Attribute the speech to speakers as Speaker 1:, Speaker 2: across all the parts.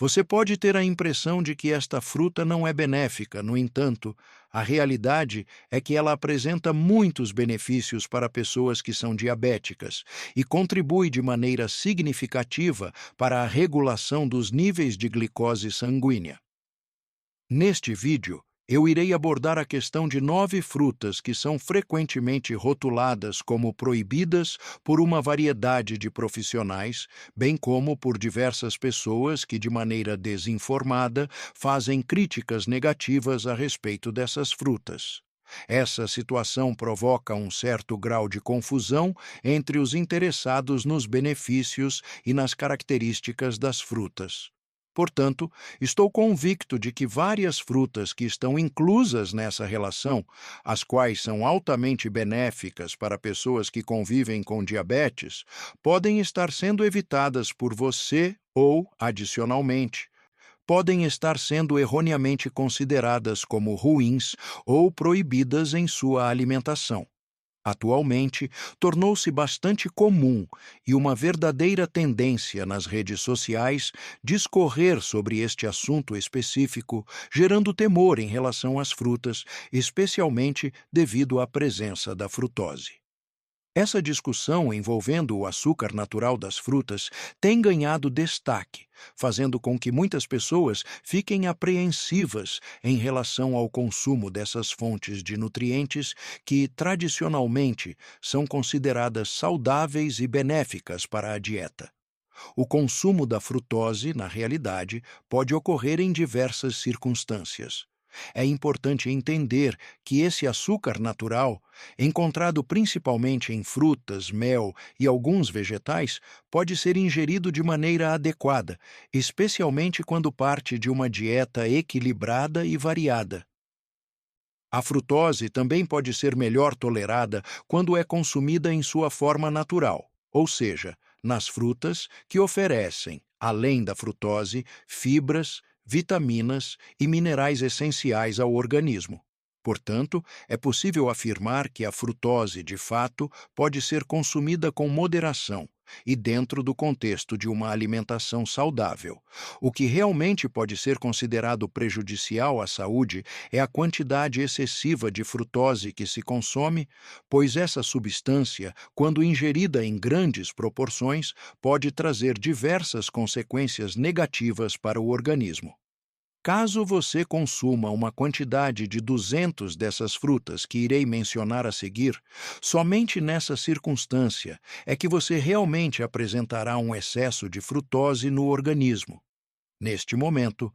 Speaker 1: Você pode ter a impressão de que esta fruta não é benéfica, no entanto, a realidade é que ela apresenta muitos benefícios para pessoas que são diabéticas e contribui de maneira significativa para a regulação dos níveis de glicose sanguínea. Neste vídeo, eu irei abordar a questão de 9 frutas que são frequentemente rotuladas como proibidas por uma variedade de profissionais, bem como por diversas pessoas que, de maneira desinformada, fazem críticas negativas a respeito dessas frutas. Essa situação provoca um certo grau de confusão entre os interessados nos benefícios e nas características das frutas. Portanto, estou convicto de que várias frutas que estão inclusas nessa relação, as quais são altamente benéficas para pessoas que convivem com diabetes, podem estar sendo evitadas por você ou, adicionalmente, podem estar sendo erroneamente consideradas como ruins ou proibidas em sua alimentação. Atualmente, tornou-se bastante comum e uma verdadeira tendência nas redes sociais discorrer sobre este assunto específico, gerando temor em relação às frutas, especialmente devido à presença da frutose. Essa discussão envolvendo o açúcar natural das frutas tem ganhado destaque, fazendo com que muitas pessoas fiquem apreensivas em relação ao consumo dessas fontes de nutrientes que, tradicionalmente, são consideradas saudáveis e benéficas para a dieta. O consumo da frutose, na realidade, pode ocorrer em diversas circunstâncias. É importante entender que esse açúcar natural, encontrado principalmente em frutas, mel e alguns vegetais, pode ser ingerido de maneira adequada, especialmente quando parte de uma dieta equilibrada e variada. A frutose também pode ser melhor tolerada quando é consumida em sua forma natural, ou seja, nas frutas que oferecem, além da frutose, fibras, vitaminas e minerais essenciais ao organismo. Portanto, é possível afirmar que a frutose, de fato, pode ser consumida com moderação e dentro do contexto de uma alimentação saudável. O que realmente pode ser considerado prejudicial à saúde é a quantidade excessiva de frutose que se consome, pois essa substância, quando ingerida em grandes proporções, pode trazer diversas consequências negativas para o organismo. Caso você consuma uma quantidade de 200 dessas frutas que irei mencionar a seguir, somente nessa circunstância é que você realmente apresentará um excesso de frutose no organismo. Neste momento,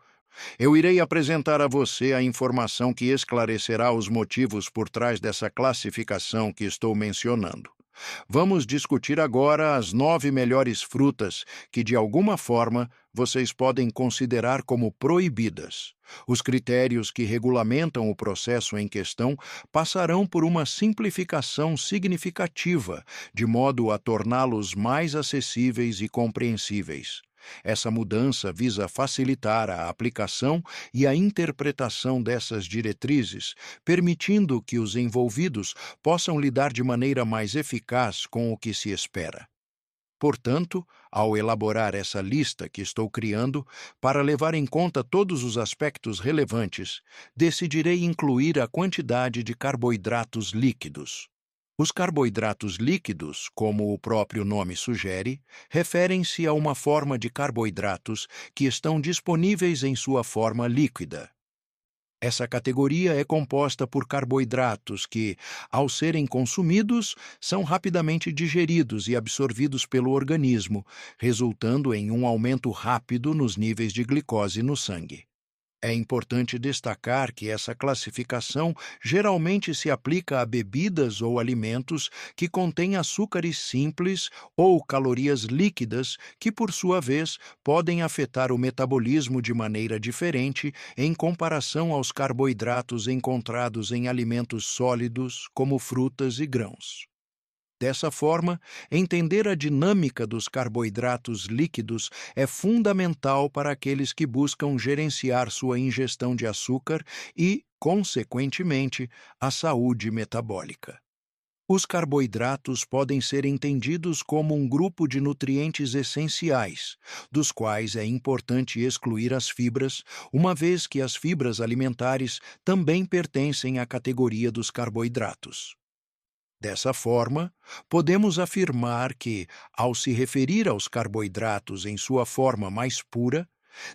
Speaker 1: eu irei apresentar a você a informação que esclarecerá os motivos por trás dessa classificação que estou mencionando. Vamos discutir agora as 9 melhores frutas que, de alguma forma, vocês podem considerar como proibidas. Os critérios que regulamentam o processo em questão passarão por uma simplificação significativa, de modo a torná-los mais acessíveis e compreensíveis. Essa mudança visa facilitar a aplicação e a interpretação dessas diretrizes, permitindo que os envolvidos possam lidar de maneira mais eficaz com o que se espera. Portanto, ao elaborar essa lista que estou criando, para levar em conta todos os aspectos relevantes, decidirei incluir a quantidade de carboidratos líquidos. Os carboidratos líquidos, como o próprio nome sugere, referem-se a uma forma de carboidratos que estão disponíveis em sua forma líquida. Essa categoria é composta por carboidratos que, ao serem consumidos, são rapidamente digeridos e absorvidos pelo organismo, resultando em um aumento rápido nos níveis de glicose no sangue. É importante destacar que essa classificação geralmente se aplica a bebidas ou alimentos que contêm açúcares simples ou calorias líquidas que, por sua vez, podem afetar o metabolismo de maneira diferente em comparação aos carboidratos encontrados em alimentos sólidos, como frutas e grãos. Dessa forma, entender a dinâmica dos carboidratos líquidos é fundamental para aqueles que buscam gerenciar sua ingestão de açúcar e, consequentemente, a saúde metabólica. Os carboidratos podem ser entendidos como um grupo de nutrientes essenciais, dos quais é importante excluir as fibras, uma vez que as fibras alimentares também pertencem à categoria dos carboidratos. Dessa forma, podemos afirmar que, ao se referir aos carboidratos em sua forma mais pura,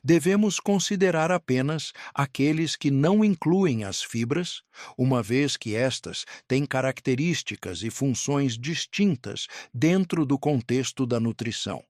Speaker 1: devemos considerar apenas aqueles que não incluem as fibras, uma vez que estas têm características e funções distintas dentro do contexto da nutrição.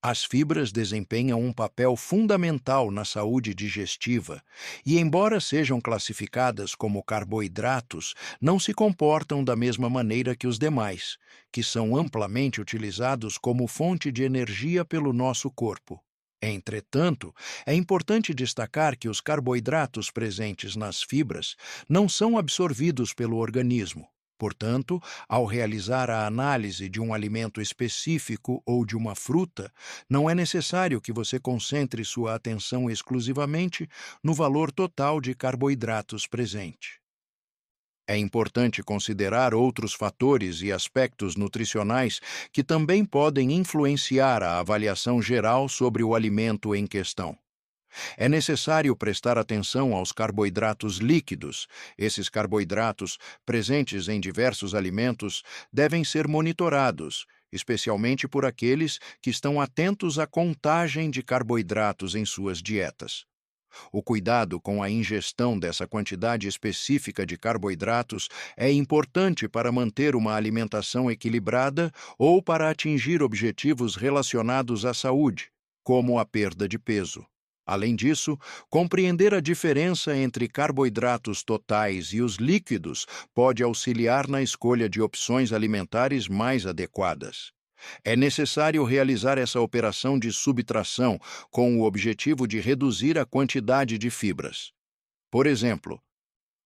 Speaker 1: As fibras desempenham um papel fundamental na saúde digestiva e, embora sejam classificadas como carboidratos, não se comportam da mesma maneira que os demais, que são amplamente utilizados como fonte de energia pelo nosso corpo. Entretanto, é importante destacar que os carboidratos presentes nas fibras não são absorvidos pelo organismo. Portanto, ao realizar a análise de um alimento específico ou de uma fruta, não é necessário que você concentre sua atenção exclusivamente no valor total de carboidratos presente. É importante considerar outros fatores e aspectos nutricionais que também podem influenciar a avaliação geral sobre o alimento em questão. É necessário prestar atenção aos carboidratos líquidos. Esses carboidratos, presentes em diversos alimentos, devem ser monitorados, especialmente por aqueles que estão atentos à contagem de carboidratos em suas dietas. O cuidado com a ingestão dessa quantidade específica de carboidratos é importante para manter uma alimentação equilibrada ou para atingir objetivos relacionados à saúde, como a perda de peso. Além disso, compreender a diferença entre carboidratos totais e os líquidos pode auxiliar na escolha de opções alimentares mais adequadas. É necessário realizar essa operação de subtração com o objetivo de reduzir a quantidade de fibras. Por exemplo,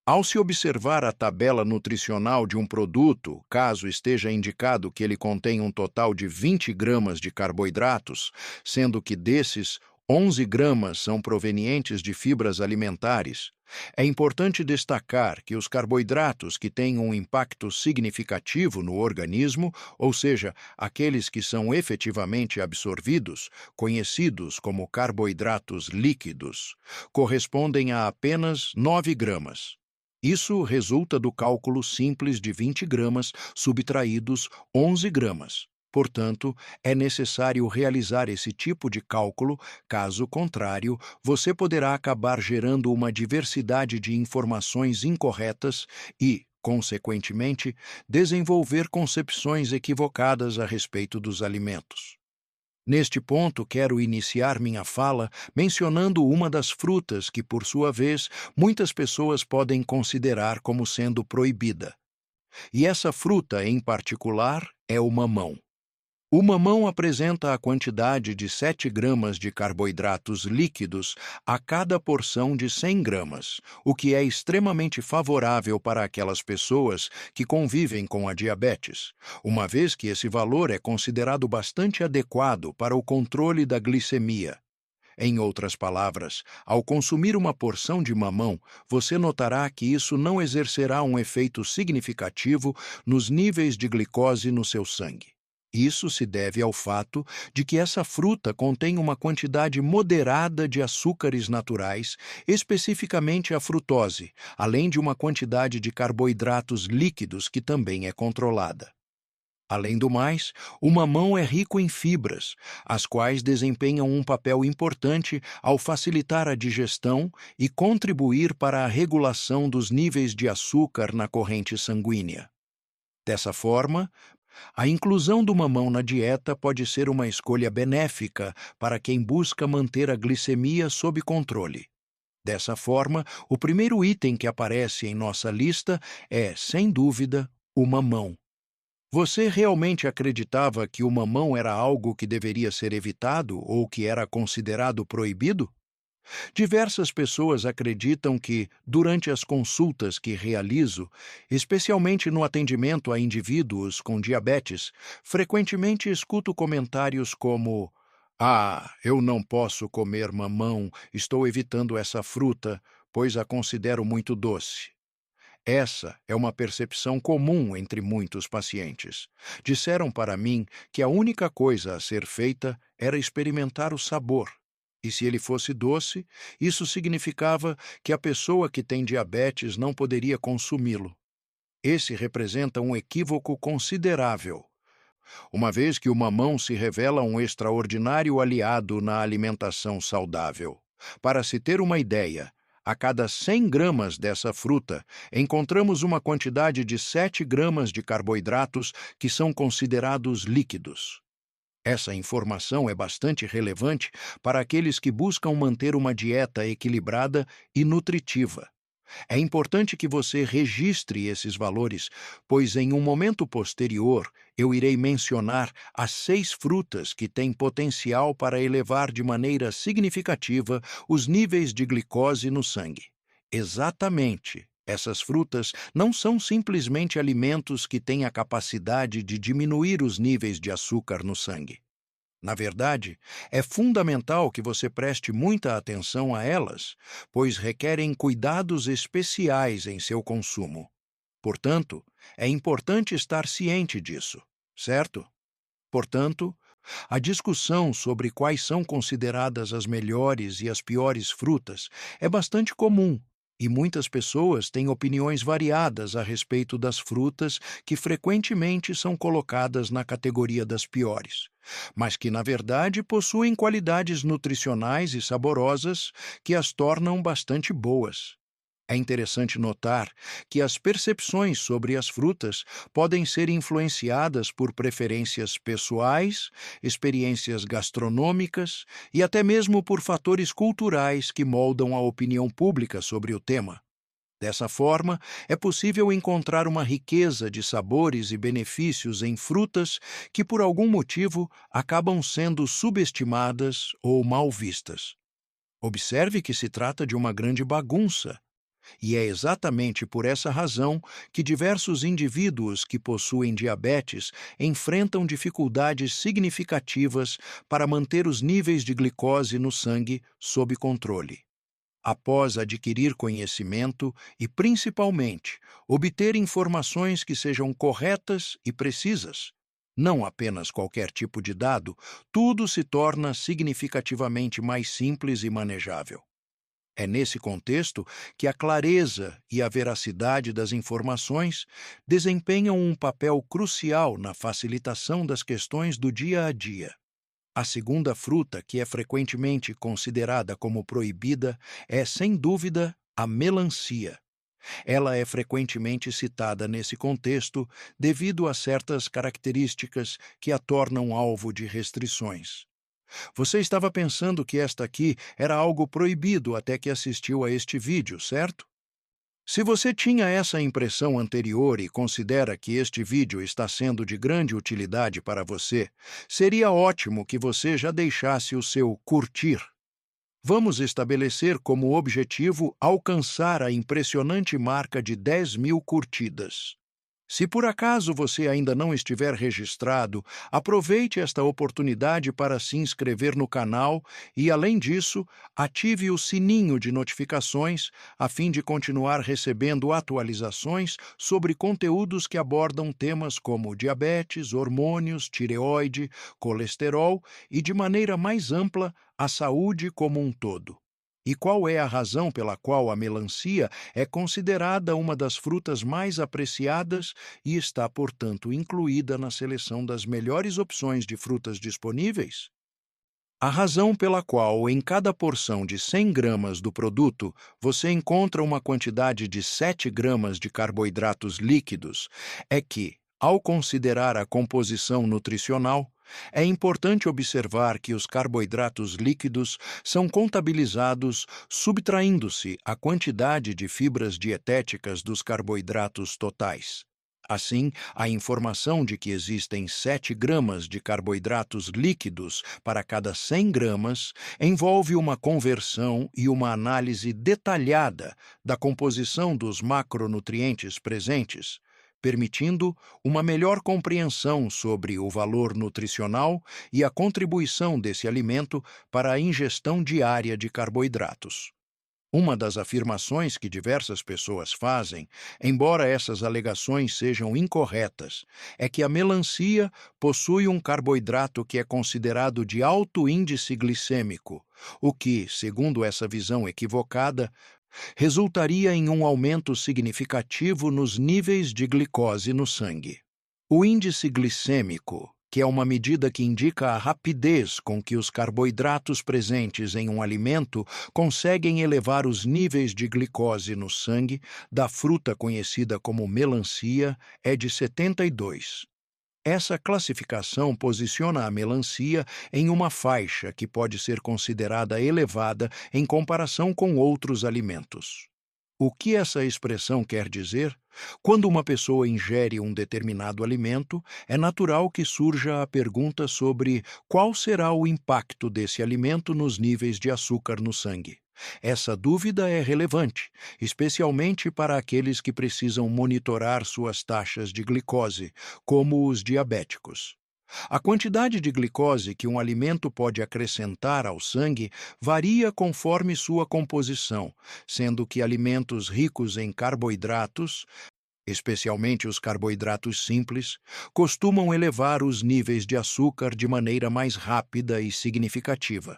Speaker 1: ao se observar a tabela nutricional de um produto, caso esteja indicado que ele contém um total de 20 gramas de carboidratos, sendo que desses 11 gramas são provenientes de fibras alimentares, é importante destacar que os carboidratos que têm um impacto significativo no organismo, ou seja, aqueles que são efetivamente absorvidos, conhecidos como carboidratos líquidos, correspondem a apenas 9 gramas. Isso resulta do cálculo simples de 20 gramas subtraídos 11 gramas. Portanto, é necessário realizar esse tipo de cálculo, caso contrário, você poderá acabar gerando uma diversidade de informações incorretas e, consequentemente, desenvolver concepções equivocadas a respeito dos alimentos. Neste ponto, quero iniciar minha fala mencionando uma das frutas que, por sua vez, muitas pessoas podem considerar como sendo proibida. E essa fruta, em particular, é o mamão. O mamão apresenta a quantidade de 7 gramas de carboidratos líquidos a cada porção de 100 gramas, o que é extremamente favorável para aquelas pessoas que convivem com a diabetes, uma vez que esse valor é considerado bastante adequado para o controle da glicemia. Em outras palavras, ao consumir uma porção de mamão, você notará que isso não exercerá um efeito significativo nos níveis de glicose no seu sangue. Isso se deve ao fato de que essa fruta contém uma quantidade moderada de açúcares naturais, especificamente a frutose, além de uma quantidade de carboidratos líquidos que também é controlada. Além do mais, o mamão é rico em fibras, as quais desempenham um papel importante ao facilitar a digestão e contribuir para a regulação dos níveis de açúcar na corrente sanguínea. Dessa forma, a inclusão do mamão na dieta pode ser uma escolha benéfica para quem busca manter a glicemia sob controle. Dessa forma, o primeiro item que aparece em nossa lista é, sem dúvida, o mamão. Você realmente acreditava que o mamão era algo que deveria ser evitado ou que era considerado proibido? Diversas pessoas acreditam que, durante as consultas que realizo, especialmente no atendimento a indivíduos com diabetes, frequentemente escuto comentários como: "Ah, eu não posso comer mamão, estou evitando essa fruta, pois a considero muito doce." Essa é uma percepção comum entre muitos pacientes. Disseram para mim que a única coisa a ser feita era experimentar o sabor. E se ele fosse doce, isso significava que a pessoa que tem diabetes não poderia consumi-lo. Esse representa um equívoco considerável, uma vez que o mamão se revela um extraordinário aliado na alimentação saudável. Para se ter uma ideia, a cada 100 gramas dessa fruta, encontramos uma quantidade de 7 gramas de carboidratos que são considerados líquidos. Essa informação é bastante relevante para aqueles que buscam manter uma dieta equilibrada e nutritiva. É importante que você registre esses valores, pois em um momento posterior eu irei mencionar as 6 frutas que têm potencial para elevar de maneira significativa os níveis de glicose no sangue. Exatamente. Essas frutas não são simplesmente alimentos que têm a capacidade de diminuir os níveis de açúcar no sangue. Na verdade, é fundamental que você preste muita atenção a elas, pois requerem cuidados especiais em seu consumo. Portanto, é importante estar ciente disso, certo? Portanto, a discussão sobre quais são consideradas as melhores e as piores frutas é bastante comum, e muitas pessoas têm opiniões variadas a respeito das frutas que frequentemente são colocadas na categoria das piores, mas que, na verdade, possuem qualidades nutricionais e saborosas que as tornam bastante boas. É interessante notar que as percepções sobre as frutas podem ser influenciadas por preferências pessoais, experiências gastronômicas e até mesmo por fatores culturais que moldam a opinião pública sobre o tema. Dessa forma, é possível encontrar uma riqueza de sabores e benefícios em frutas que, por algum motivo, acabam sendo subestimadas ou mal vistas. Observe que se trata de uma grande bagunça. E é exatamente por essa razão que diversos indivíduos que possuem diabetes enfrentam dificuldades significativas para manter os níveis de glicose no sangue sob controle. Após adquirir conhecimento e, principalmente, obter informações que sejam corretas e precisas, não apenas qualquer tipo de dado, tudo se torna significativamente mais simples e manejável. É nesse contexto que a clareza e a veracidade das informações desempenham um papel crucial na facilitação das questões do dia a dia. A segunda fruta que é frequentemente considerada como proibida é, sem dúvida, a melancia. Ela é frequentemente citada nesse contexto devido a certas características que a tornam alvo de restrições. Você estava pensando que esta aqui era algo proibido até que assistiu a este vídeo, certo? Se você tinha essa impressão anterior e considera que este vídeo está sendo de grande utilidade para você, seria ótimo que você já deixasse o seu curtir. Vamos estabelecer como objetivo alcançar a impressionante marca de 10.000 curtidas. Se por acaso você ainda não estiver registrado, aproveite esta oportunidade para se inscrever no canal e, além disso, ative o sininho de notificações a fim de continuar recebendo atualizações sobre conteúdos que abordam temas como diabetes, hormônios, tireoide, colesterol e, de maneira mais ampla, a saúde como um todo. E qual é a razão pela qual a melancia é considerada uma das frutas mais apreciadas e está, portanto, incluída na seleção das melhores opções de frutas disponíveis? A razão pela qual, em cada porção de 100 gramas do produto, você encontra uma quantidade de 7 gramas de carboidratos líquidos é que, ao considerar a composição nutricional, é importante observar que os carboidratos líquidos são contabilizados subtraindo-se a quantidade de fibras dietéticas dos carboidratos totais. Assim, a informação de que existem 7 gramas de carboidratos líquidos para cada 100 gramas envolve uma conversão e uma análise detalhada da composição dos macronutrientes presentes, permitindo uma melhor compreensão sobre o valor nutricional e a contribuição desse alimento para a ingestão diária de carboidratos. Uma das afirmações que diversas pessoas fazem, embora essas alegações sejam incorretas, é que a melancia possui um carboidrato que é considerado de alto índice glicêmico, o que, segundo essa visão equivocada, resultaria em um aumento significativo nos níveis de glicose no sangue. O índice glicêmico, que é uma medida que indica a rapidez com que os carboidratos presentes em um alimento conseguem elevar os níveis de glicose no sangue da fruta conhecida como melancia, é de 72. Essa classificação posiciona a melancia em uma faixa que pode ser considerada elevada em comparação com outros alimentos. O que essa expressão quer dizer? Quando uma pessoa ingere um determinado alimento, é natural que surja a pergunta sobre qual será o impacto desse alimento nos níveis de açúcar no sangue. Essa dúvida é relevante, especialmente para aqueles que precisam monitorar suas taxas de glicose, como os diabéticos. A quantidade de glicose que um alimento pode acrescentar ao sangue varia conforme sua composição, sendo que alimentos ricos em carboidratos, especialmente os carboidratos simples, costumam elevar os níveis de açúcar de maneira mais rápida e significativa.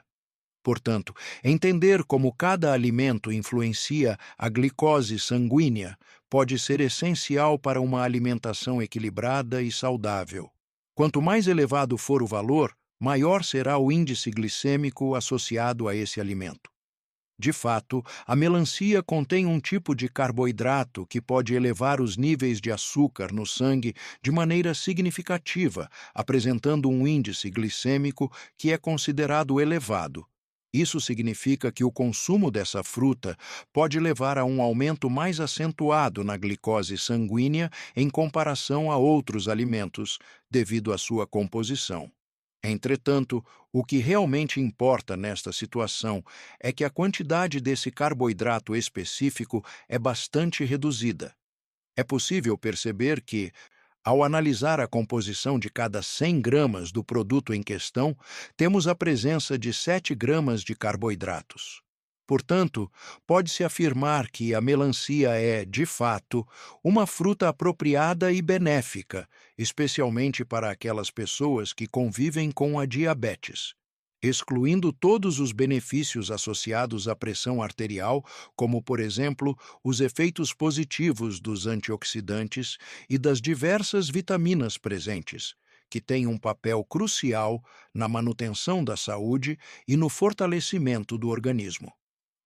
Speaker 1: Portanto, entender como cada alimento influencia a glicose sanguínea pode ser essencial para uma alimentação equilibrada e saudável. Quanto mais elevado for o valor, maior será o índice glicêmico associado a esse alimento. De fato, a melancia contém um tipo de carboidrato que pode elevar os níveis de açúcar no sangue de maneira significativa, apresentando um índice glicêmico que é considerado elevado. Isso significa que o consumo dessa fruta pode levar a um aumento mais acentuado na glicose sanguínea em comparação a outros alimentos, devido à sua composição. Entretanto, o que realmente importa nesta situação é que a quantidade desse carboidrato específico é bastante reduzida. É possível perceber que, ao analisar a composição de cada 100 gramas do produto em questão, temos a presença de 7 gramas de carboidratos. Portanto, pode-se afirmar que a melancia é, de fato, uma fruta apropriada e benéfica, especialmente para aquelas pessoas que convivem com a diabetes. Excluindo todos os benefícios associados à pressão arterial, como, por exemplo, os efeitos positivos dos antioxidantes e das diversas vitaminas presentes, que têm um papel crucial na manutenção da saúde e no fortalecimento do organismo.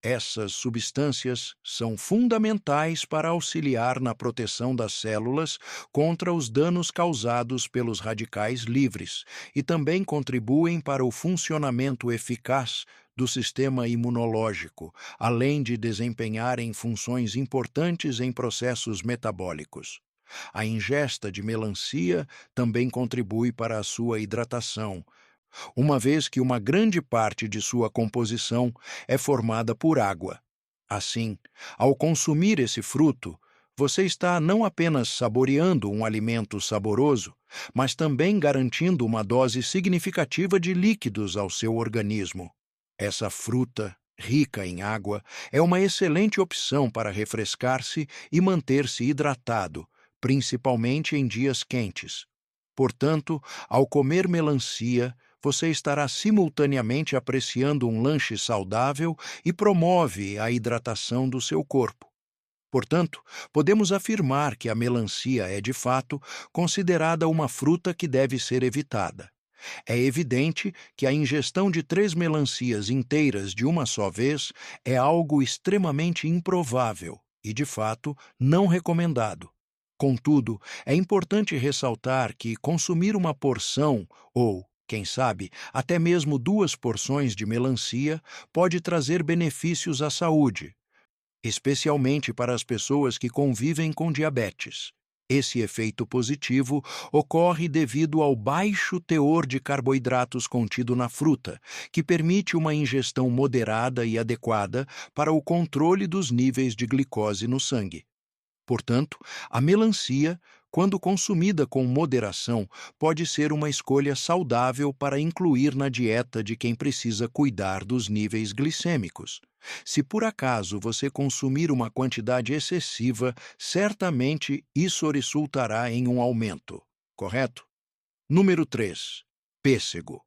Speaker 1: Essas substâncias são fundamentais para auxiliar na proteção das células contra os danos causados pelos radicais livres e também contribuem para o funcionamento eficaz do sistema imunológico, além de desempenharem funções importantes em processos metabólicos. A ingesta de melancia também contribui para a sua hidratação, uma vez que uma grande parte de sua composição é formada por água. Assim, ao consumir esse fruto, você está não apenas saboreando um alimento saboroso, mas também garantindo uma dose significativa de líquidos ao seu organismo. Essa fruta, rica em água, é uma excelente opção para refrescar-se e manter-se hidratado, principalmente em dias quentes. Portanto, ao comer melancia, você estará simultaneamente apreciando um lanche saudável e promove a hidratação do seu corpo. Portanto, podemos afirmar que a melancia é, de fato, considerada uma fruta que deve ser evitada. É evidente que a ingestão de 3 melancias inteiras de uma só vez é algo extremamente improvável e, de fato, não recomendado. Contudo, é importante ressaltar que consumir uma porção ou, quem sabe, até mesmo 2 porções de melancia pode trazer benefícios à saúde, especialmente para as pessoas que convivem com diabetes. Esse efeito positivo ocorre devido ao baixo teor de carboidratos contido na fruta, que permite uma ingestão moderada e adequada para o controle dos níveis de glicose no sangue. Portanto, a melancia, quando consumida com moderação, pode ser uma escolha saudável para incluir na dieta de quem precisa cuidar dos níveis glicêmicos. Se por acaso você consumir uma quantidade excessiva, certamente isso resultará em um aumento, correto? Número 3. Pêssego.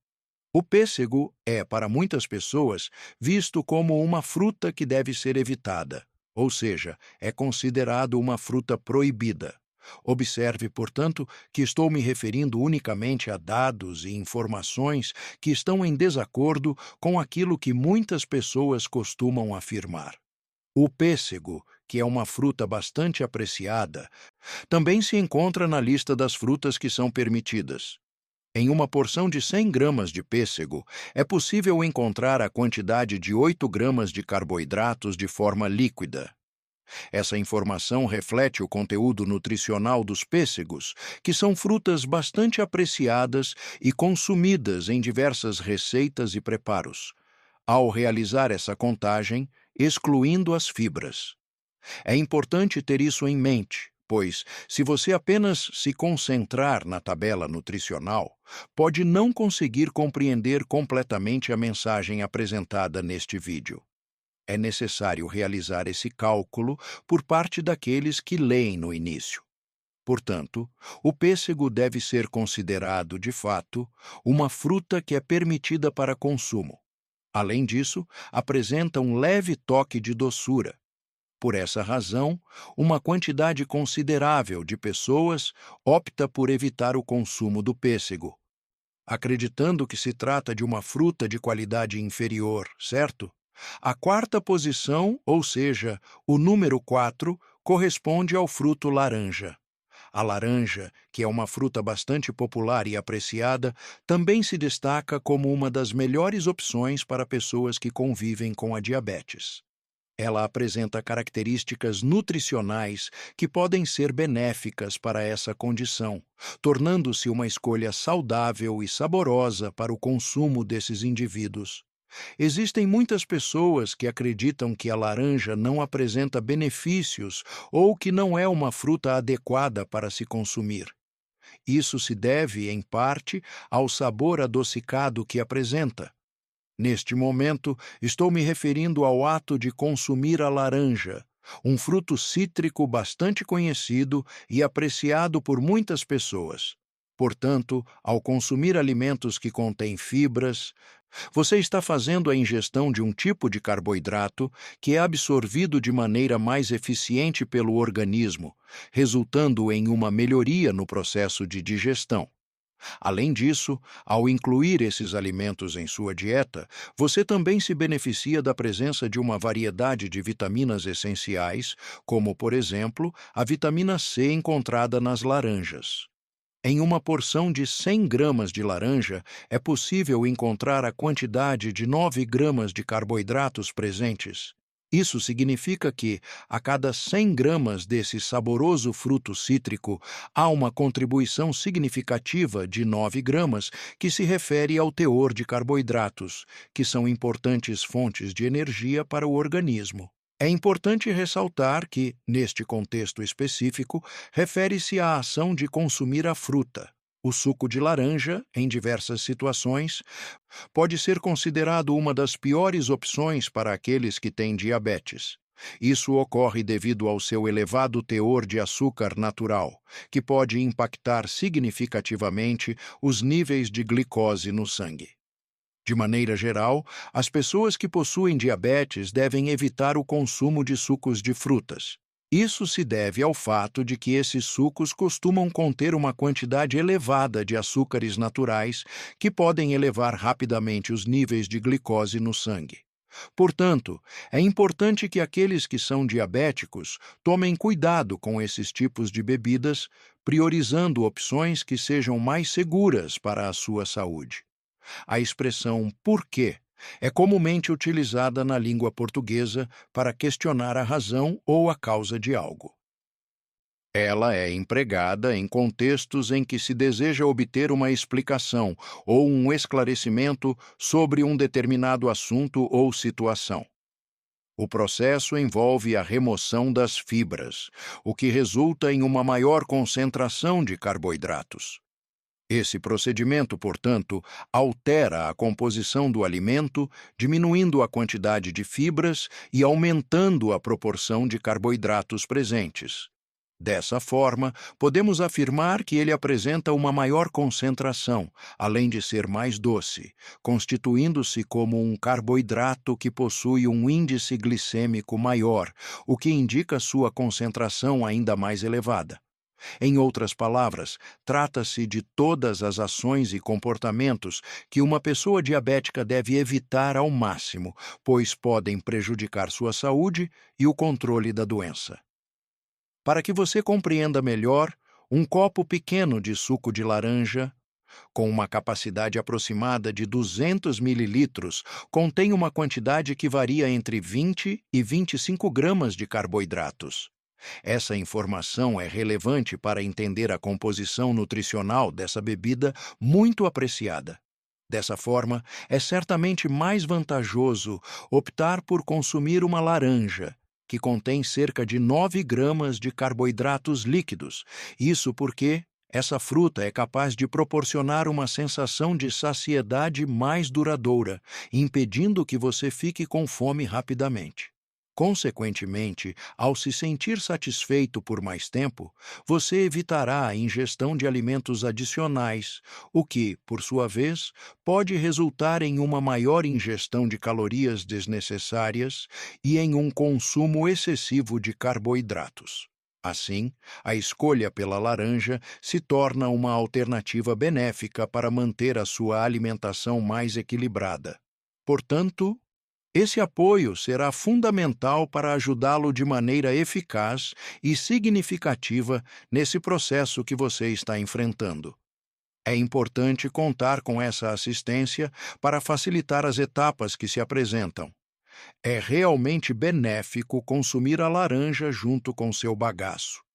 Speaker 1: O pêssego é, para muitas pessoas, visto como uma fruta que deve ser evitada, ou seja, é considerado uma fruta proibida. Observe, portanto, que estou me referindo unicamente a dados e informações que estão em desacordo com aquilo que muitas pessoas costumam afirmar. O pêssego, que é uma fruta bastante apreciada, também se encontra na lista das frutas que são permitidas. Em uma porção de 100 gramas de pêssego, é possível encontrar a quantidade de 8 gramas de carboidratos de forma líquida. Essa informação reflete o conteúdo nutricional dos pêssegos, que são frutas bastante apreciadas e consumidas em diversas receitas e preparos, ao realizar essa contagem, excluindo as fibras. É importante ter isso em mente, pois, se você apenas se concentrar na tabela nutricional, pode não conseguir compreender completamente a mensagem apresentada neste vídeo. É necessário realizar esse cálculo por parte daqueles que leem no início. Portanto, o pêssego deve ser considerado, de fato, uma fruta que é permitida para consumo. Além disso, apresenta um leve toque de doçura. Por essa razão, uma quantidade considerável de pessoas opta por evitar o consumo do pêssego, acreditando que se trata de uma fruta de qualidade inferior, certo? A quarta posição, ou seja, o número 4, corresponde ao fruto laranja. A laranja, que é uma fruta bastante popular e apreciada, também se destaca como uma das melhores opções para pessoas que convivem com a diabetes. Ela apresenta características nutricionais que podem ser benéficas para essa condição, tornando-se uma escolha saudável e saborosa para o consumo desses indivíduos. Existem muitas pessoas que acreditam que a laranja não apresenta benefícios ou que não é uma fruta adequada para se consumir. Isso se deve, em parte, ao sabor adocicado que apresenta. Neste momento, estou me referindo ao ato de consumir a laranja, um fruto cítrico bastante conhecido e apreciado por muitas pessoas. Portanto, ao consumir alimentos que contêm fibras, você está fazendo a ingestão de um tipo de carboidrato que é absorvido de maneira mais eficiente pelo organismo, resultando em uma melhoria no processo de digestão. Além disso, ao incluir esses alimentos em sua dieta, você também se beneficia da presença de uma variedade de vitaminas essenciais, como, por exemplo, a vitamina C encontrada nas laranjas. Em uma porção de 100 gramas de laranja, é possível encontrar a quantidade de 9 gramas de carboidratos presentes. Isso significa que, a cada 100 gramas desse saboroso fruto cítrico, há uma contribuição significativa de 9 gramas que se refere ao teor de carboidratos, que são importantes fontes de energia para o organismo. É importante ressaltar que, neste contexto específico, refere-se à ação de consumir a fruta. O suco de laranja, em diversas situações, pode ser considerado uma das piores opções para aqueles que têm diabetes. Isso ocorre devido ao seu elevado teor de açúcar natural, que pode impactar significativamente os níveis de glicose no sangue. De maneira geral, as pessoas que possuem diabetes devem evitar o consumo de sucos de frutas. Isso se deve ao fato de que esses sucos costumam conter uma quantidade elevada de açúcares naturais que podem elevar rapidamente os níveis de glicose no sangue. Portanto, é importante que aqueles que são diabéticos tomem cuidado com esses tipos de bebidas, priorizando opções que sejam mais seguras para a sua saúde. A expressão "por quê" é comumente utilizada na língua portuguesa para questionar a razão ou a causa de algo. Ela é empregada em contextos em que se deseja obter uma explicação ou um esclarecimento sobre um determinado assunto ou situação. O processo envolve a remoção das fibras, o que resulta em uma maior concentração de carboidratos. Esse procedimento, portanto, altera a composição do alimento, diminuindo a quantidade de fibras e aumentando a proporção de carboidratos presentes. Dessa forma, podemos afirmar que ele apresenta uma maior concentração, além de ser mais doce, constituindo-se como um carboidrato que possui um índice glicêmico maior, o que indica sua concentração ainda mais elevada. Em outras palavras, trata-se de todas as ações e comportamentos que uma pessoa diabética deve evitar ao máximo, pois podem prejudicar sua saúde e o controle da doença. Para que você compreenda melhor, um copo pequeno de suco de laranja, com uma capacidade aproximada de 200 mililitros, contém uma quantidade que varia entre 20 e 25 gramas de carboidratos. Essa informação é relevante para entender a composição nutricional dessa bebida muito apreciada. Dessa forma, é certamente mais vantajoso optar por consumir uma laranja, que contém cerca de 9 gramas de carboidratos líquidos. Isso porque essa fruta é capaz de proporcionar uma sensação de saciedade mais duradoura, impedindo que você fique com fome rapidamente. Consequentemente, ao se sentir satisfeito por mais tempo, você evitará a ingestão de alimentos adicionais, o que, por sua vez, pode resultar em uma maior ingestão de calorias desnecessárias e em um consumo excessivo de carboidratos. Assim, a escolha pela laranja se torna uma alternativa benéfica para manter a sua alimentação mais equilibrada. Portanto, esse apoio será fundamental para ajudá-lo de maneira eficaz e significativa nesse processo que você está enfrentando. É importante contar com essa assistência para facilitar as etapas que se apresentam. É realmente benéfico consumir a laranja junto com seu bagaço.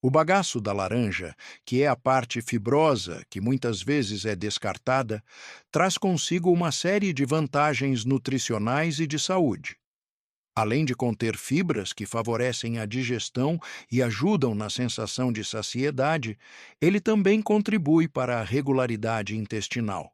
Speaker 1: O bagaço da laranja, que é a parte fibrosa que muitas vezes é descartada, traz consigo uma série de vantagens nutricionais e de saúde. Além de conter fibras que favorecem a digestão e ajudam na sensação de saciedade, ele também contribui para a regularidade intestinal.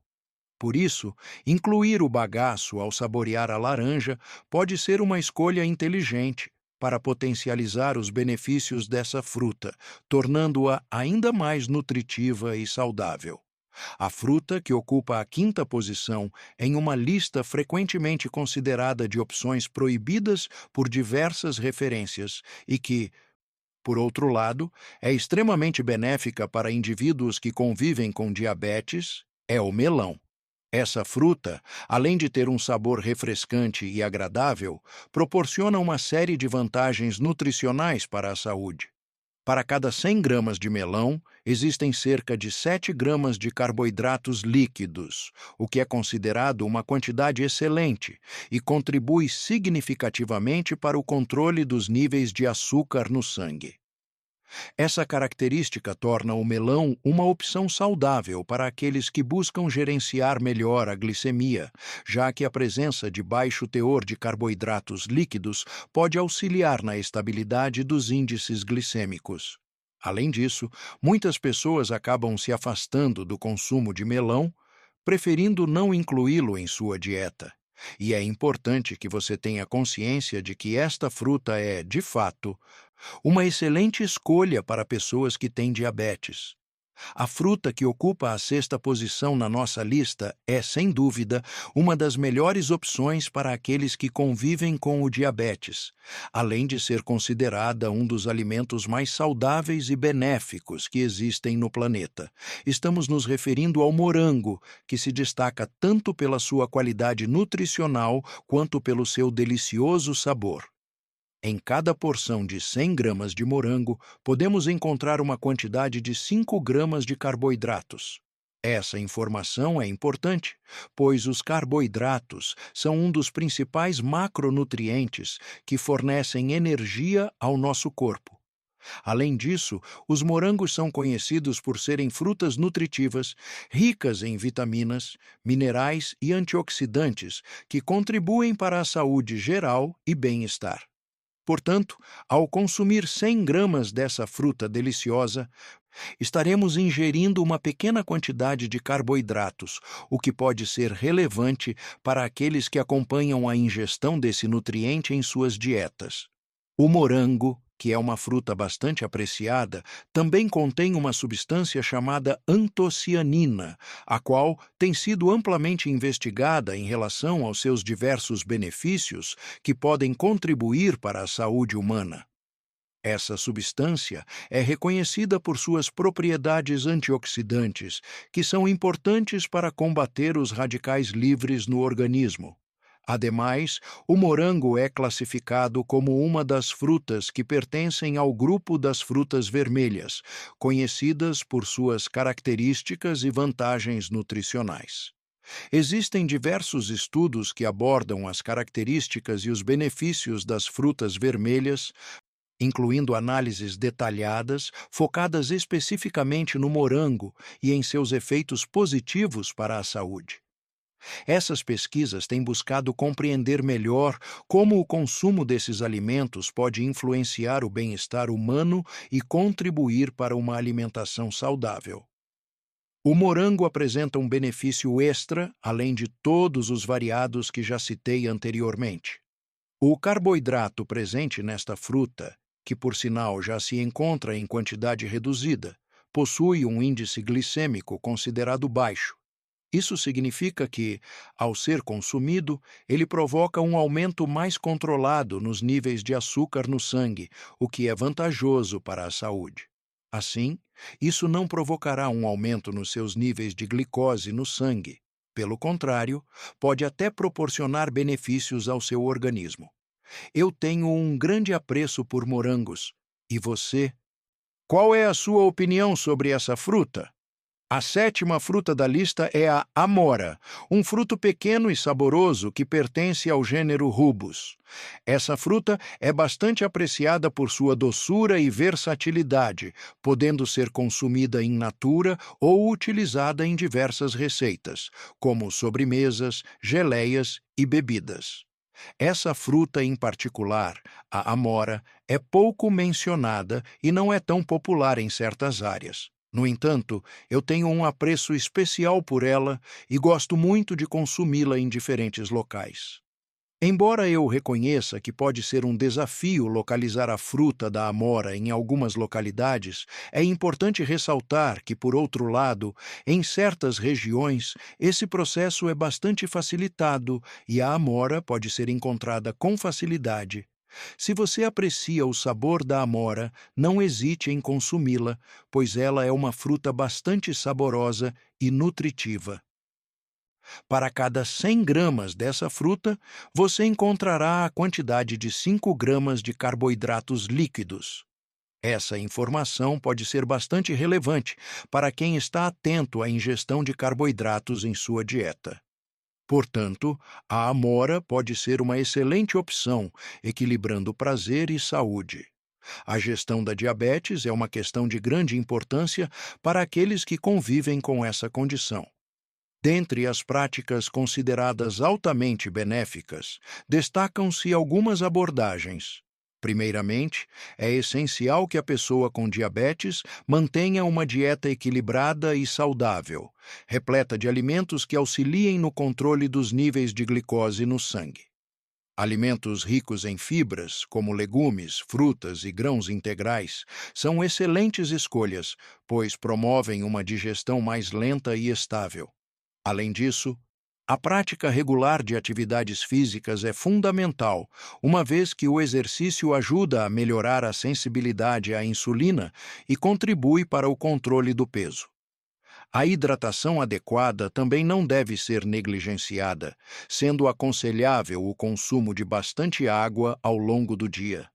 Speaker 1: Por isso, incluir o bagaço ao saborear a laranja pode ser uma escolha inteligente para potencializar os benefícios dessa fruta, tornando-a ainda mais nutritiva e saudável. A fruta, que ocupa a quinta posição em uma lista frequentemente considerada de opções proibidas por diversas referências e que, por outro lado, é extremamente benéfica para indivíduos que convivem com diabetes, é o melão. Essa fruta, além de ter um sabor refrescante e agradável, proporciona uma série de vantagens nutricionais para a saúde. Para cada 100 gramas de melão, existem cerca de 7 gramas de carboidratos líquidos, o que é considerado uma quantidade excelente e contribui significativamente para o controle dos níveis de açúcar no sangue. Essa característica torna o melão uma opção saudável para aqueles que buscam gerenciar melhor a glicemia, já que a presença de baixo teor de carboidratos líquidos pode auxiliar na estabilidade dos índices glicêmicos. Além disso, muitas pessoas acabam se afastando do consumo de melão, preferindo não incluí-lo em sua dieta. E é importante que você tenha consciência de que esta fruta é, de fato, uma excelente escolha para pessoas que têm diabetes. A fruta que ocupa a sexta posição na nossa lista é, sem dúvida, uma das melhores opções para aqueles que convivem com o diabetes, além de ser considerada um dos alimentos mais saudáveis e benéficos que existem no planeta. Estamos nos referindo ao morango, que se destaca tanto pela sua qualidade nutricional quanto pelo seu delicioso sabor. Em cada porção de 100 gramas de morango, podemos encontrar uma quantidade de 5 gramas de carboidratos. Essa informação é importante, pois os carboidratos são um dos principais macronutrientes que fornecem energia ao nosso corpo. Além disso, os morangos são conhecidos por serem frutas nutritivas, ricas em vitaminas, minerais e antioxidantes que contribuem para a saúde geral e bem-estar. Portanto, ao consumir 100 gramas dessa fruta deliciosa, estaremos ingerindo uma pequena quantidade de carboidratos, o que pode ser relevante para aqueles que acompanham a ingestão desse nutriente em suas dietas. O morango, que é uma fruta bastante apreciada, também contém uma substância chamada antocianina, a qual tem sido amplamente investigada em relação aos seus diversos benefícios que podem contribuir para a saúde humana. Essa substância é reconhecida por suas propriedades antioxidantes, que são importantes para combater os radicais livres no organismo. Ademais, o morango é classificado como uma das frutas que pertencem ao grupo das frutas vermelhas, conhecidas por suas características e vantagens nutricionais. Existem diversos estudos que abordam as características e os benefícios das frutas vermelhas, incluindo análises detalhadas focadas especificamente no morango e em seus efeitos positivos para a saúde. Essas pesquisas têm buscado compreender melhor como o consumo desses alimentos pode influenciar o bem-estar humano e contribuir para uma alimentação saudável. O morango apresenta um benefício extra, além de todos os variados que já citei anteriormente. O carboidrato presente nesta fruta, que por sinal já se encontra em quantidade reduzida, possui um índice glicêmico considerado baixo. Isso significa que, ao ser consumido, ele provoca um aumento mais controlado nos níveis de açúcar no sangue, o que é vantajoso para a saúde. Assim, isso não provocará um aumento nos seus níveis de glicose no sangue. Pelo contrário, pode até proporcionar benefícios ao seu organismo. Eu tenho um grande apreço por morangos. E você? Qual é a sua opinião sobre essa fruta? A sétima fruta da lista é a amora, um fruto pequeno e saboroso que pertence ao gênero rubus. Essa fruta é bastante apreciada por sua doçura e versatilidade, podendo ser consumida in natura ou utilizada em diversas receitas, como sobremesas, geleias e bebidas. Essa fruta em particular, a amora, é pouco mencionada e não é tão popular em certas áreas. No entanto, eu tenho um apreço especial por ela e gosto muito de consumi-la em diferentes locais. Embora eu reconheça que pode ser um desafio localizar a fruta da amora em algumas localidades, é importante ressaltar que, por outro lado, em certas regiões, esse processo é bastante facilitado e a amora pode ser encontrada com facilidade. Se você aprecia o sabor da amora, não hesite em consumi-la, pois ela é uma fruta bastante saborosa e nutritiva. Para cada 100 gramas dessa fruta, você encontrará a quantidade de 5 gramas de carboidratos líquidos. Essa informação pode ser bastante relevante para quem está atento à ingestão de carboidratos em sua dieta. Portanto, a amora pode ser uma excelente opção, equilibrando prazer e saúde. A gestão da diabetes é uma questão de grande importância para aqueles que convivem com essa condição. Dentre as práticas consideradas altamente benéficas, destacam-se algumas abordagens. Primeiramente, é essencial que a pessoa com diabetes mantenha uma dieta equilibrada e saudável, repleta de alimentos que auxiliem no controle dos níveis de glicose no sangue. Alimentos ricos em fibras, como legumes, frutas e grãos integrais, são excelentes escolhas, pois promovem uma digestão mais lenta e estável. Além disso, a prática regular de atividades físicas é fundamental, uma vez que o exercício ajuda a melhorar a sensibilidade à insulina e contribui para o controle do peso. A hidratação adequada também não deve ser negligenciada, sendo aconselhável o consumo de bastante água ao longo do dia.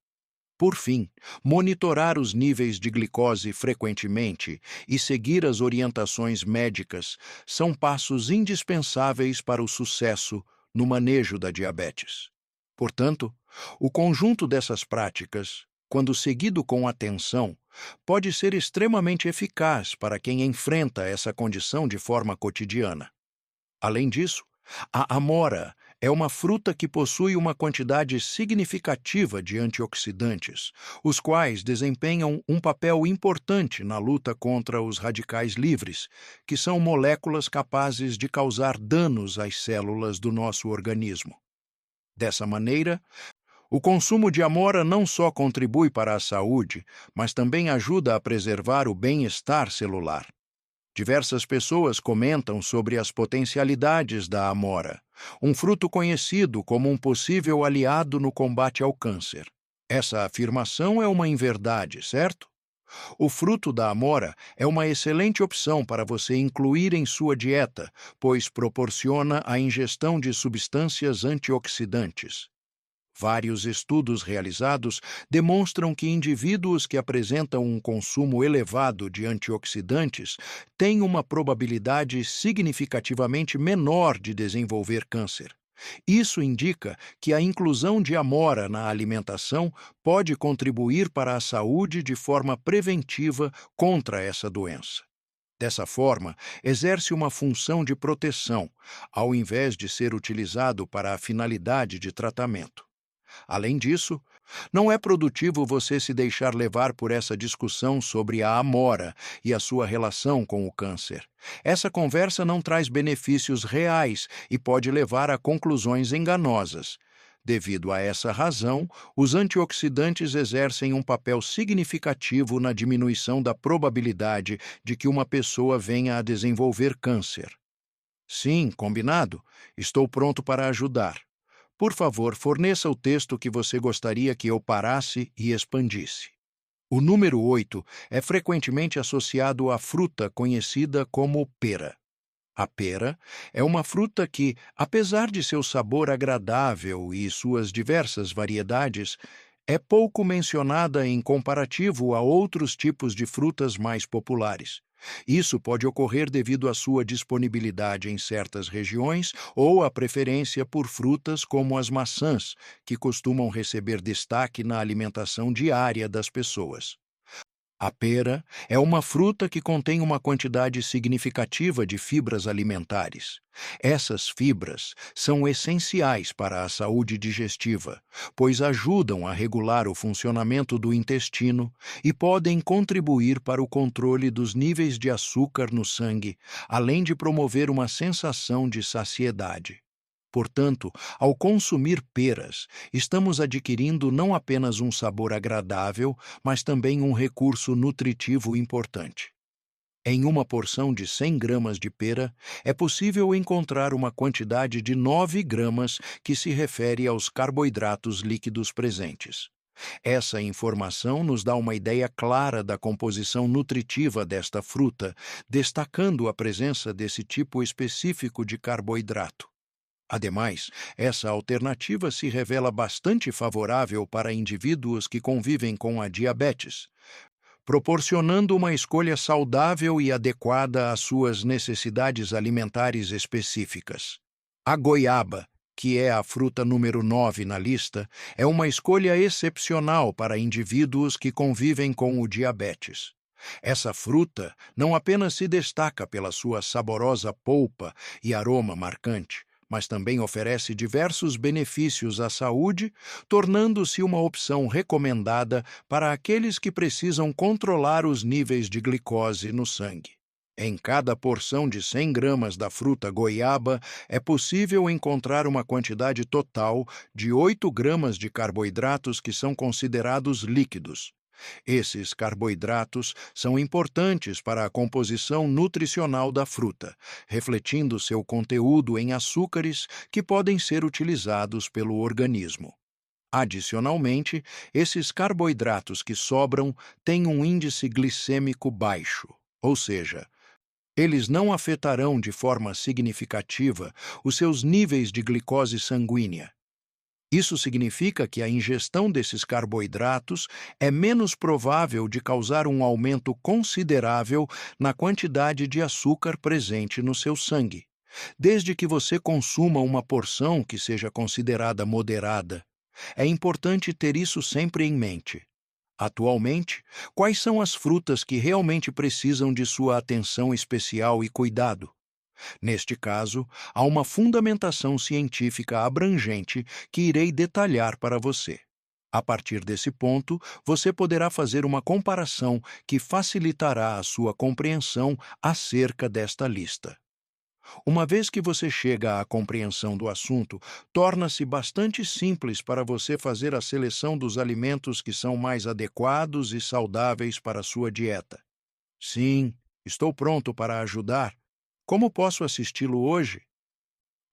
Speaker 1: Por fim, monitorar os níveis de glicose frequentemente e seguir as orientações médicas são passos indispensáveis para o sucesso no manejo da diabetes. Portanto, o conjunto dessas práticas, quando seguido com atenção, pode ser extremamente eficaz para quem enfrenta essa condição de forma cotidiana. Além disso, a amora É uma fruta que possui uma quantidade significativa de antioxidantes, os quais desempenham um papel importante na luta contra os radicais livres, que são moléculas capazes de causar danos às células do nosso organismo. Dessa maneira, o consumo de amora não só contribui para a saúde, mas também ajuda a preservar o bem-estar celular. Diversas pessoas comentam sobre as potencialidades da amora, um fruto conhecido como um possível aliado no combate ao câncer. Essa afirmação é uma inverdade, certo? O fruto da amora é uma excelente opção para você incluir em sua dieta, pois proporciona a ingestão de substâncias antioxidantes. Vários estudos realizados demonstram que indivíduos que apresentam um consumo elevado de antioxidantes têm uma probabilidade significativamente menor de desenvolver câncer. Isso indica que a inclusão de amora na alimentação pode contribuir para a saúde de forma preventiva contra essa doença. Dessa forma, exerce uma função de proteção, ao invés de ser utilizado para a finalidade de tratamento. Além disso, não é produtivo você se deixar levar por essa discussão sobre a amora e a sua relação com o câncer. Essa conversa não traz benefícios reais e pode levar a conclusões enganosas. Devido a essa razão, os antioxidantes exercem um papel significativo na diminuição da probabilidade de que uma pessoa venha a desenvolver câncer. Sim, combinado? Estou pronto para ajudar. Por favor, forneça o texto que você gostaria que eu parasse e expandisse. O número 8 é frequentemente associado à fruta conhecida como pera. A pera é uma fruta que, apesar de seu sabor agradável e suas diversas variedades, é pouco mencionada em comparativo a outros tipos de frutas mais populares. Isso pode ocorrer devido à sua disponibilidade em certas regiões ou à preferência por frutas como as maçãs, que costumam receber destaque na alimentação diária das pessoas. A pera é uma fruta que contém uma quantidade significativa de fibras alimentares. Essas fibras são essenciais para a saúde digestiva, pois ajudam a regular o funcionamento do intestino e podem contribuir para o controle dos níveis de açúcar no sangue, além de promover uma sensação de saciedade. Portanto, ao consumir peras, estamos adquirindo não apenas um sabor agradável, mas também um recurso nutritivo importante. Em uma porção de 100 gramas de pera, é possível encontrar uma quantidade de 9 gramas que se refere aos carboidratos líquidos presentes. Essa informação nos dá uma ideia clara da composição nutritiva desta fruta, destacando a presença desse tipo específico de carboidrato. Ademais, essa alternativa se revela bastante favorável para indivíduos que convivem com a diabetes, proporcionando uma escolha saudável e adequada às suas necessidades alimentares específicas. A goiaba, que é a fruta número 9 na lista, é uma escolha excepcional para indivíduos que convivem com o diabetes. Essa fruta não apenas se destaca pela sua saborosa polpa e aroma marcante, mas também oferece diversos benefícios à saúde, tornando-se uma opção recomendada para aqueles que precisam controlar os níveis de glicose no sangue. Em cada porção de 100 gramas da fruta goiaba, é possível encontrar uma quantidade total de 8 gramas de carboidratos que são considerados líquidos. Esses carboidratos são importantes para a composição nutricional da fruta, refletindo seu conteúdo em açúcares que podem ser utilizados pelo organismo. Adicionalmente, esses carboidratos que sobram têm um índice glicêmico baixo, ou seja, eles não afetarão de forma significativa os seus níveis de glicose sanguínea. Isso significa que a ingestão desses carboidratos é menos provável de causar um aumento considerável na quantidade de açúcar presente no seu sangue, desde que você consuma uma porção que seja considerada moderada. É importante ter isso sempre em mente. Atualmente, quais são as frutas que realmente precisam de sua atenção especial e cuidado? Neste caso, há uma fundamentação científica abrangente que irei detalhar para você. A partir desse ponto, você poderá fazer uma comparação que facilitará a sua compreensão acerca desta lista. Uma vez que você chega à compreensão do assunto, torna-se bastante simples para você fazer a seleção dos alimentos que são mais adequados e saudáveis para a sua dieta. Sim, estou pronto para ajudar. Como posso assisti-lo hoje?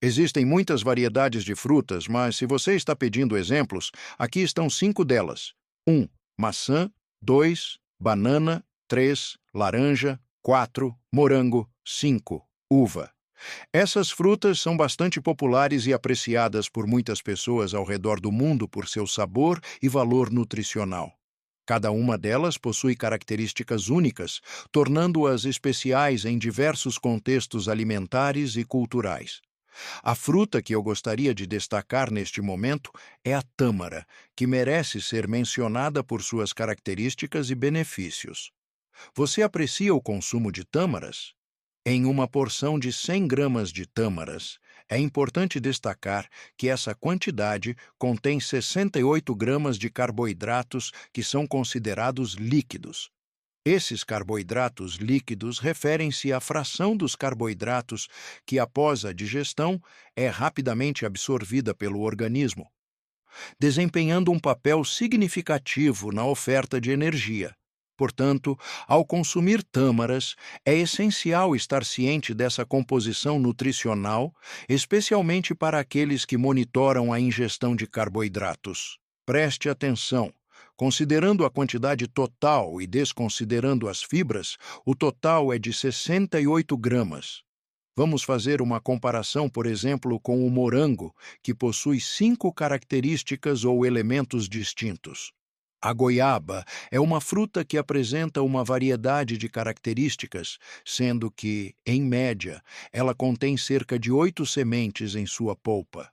Speaker 1: Existem muitas variedades de frutas, mas se você está pedindo exemplos, aqui estão 5 delas: 1. Maçã. 2. Banana. 3. Laranja. 4. Morango. 5. Uva. Essas frutas são bastante populares e apreciadas por muitas pessoas ao redor do mundo por seu sabor e valor nutricional. Cada uma delas possui características únicas, tornando-as especiais em diversos contextos alimentares e culturais. A fruta que eu gostaria de destacar neste momento é a tâmara, que merece ser mencionada por suas características e benefícios. Você aprecia o consumo de tâmaras? Em uma porção de 100 gramas de tâmaras, é importante destacar que essa quantidade contém 68 gramas de carboidratos que são considerados líquidos. Esses carboidratos líquidos referem-se à fração dos carboidratos que, após a digestão, é rapidamente absorvida pelo organismo, desempenhando um papel significativo na oferta de energia. Portanto, ao consumir tâmaras, é essencial estar ciente dessa composição nutricional, especialmente para aqueles que monitoram a ingestão de carboidratos. Preste atenção. Considerando a quantidade total e desconsiderando as fibras, o total é de 68 gramas. Vamos fazer uma comparação, por exemplo, com o morango, que possui 5 características ou elementos distintos. A goiaba é uma fruta que apresenta uma variedade de características, sendo que, em média, ela contém cerca de 8 sementes em sua polpa.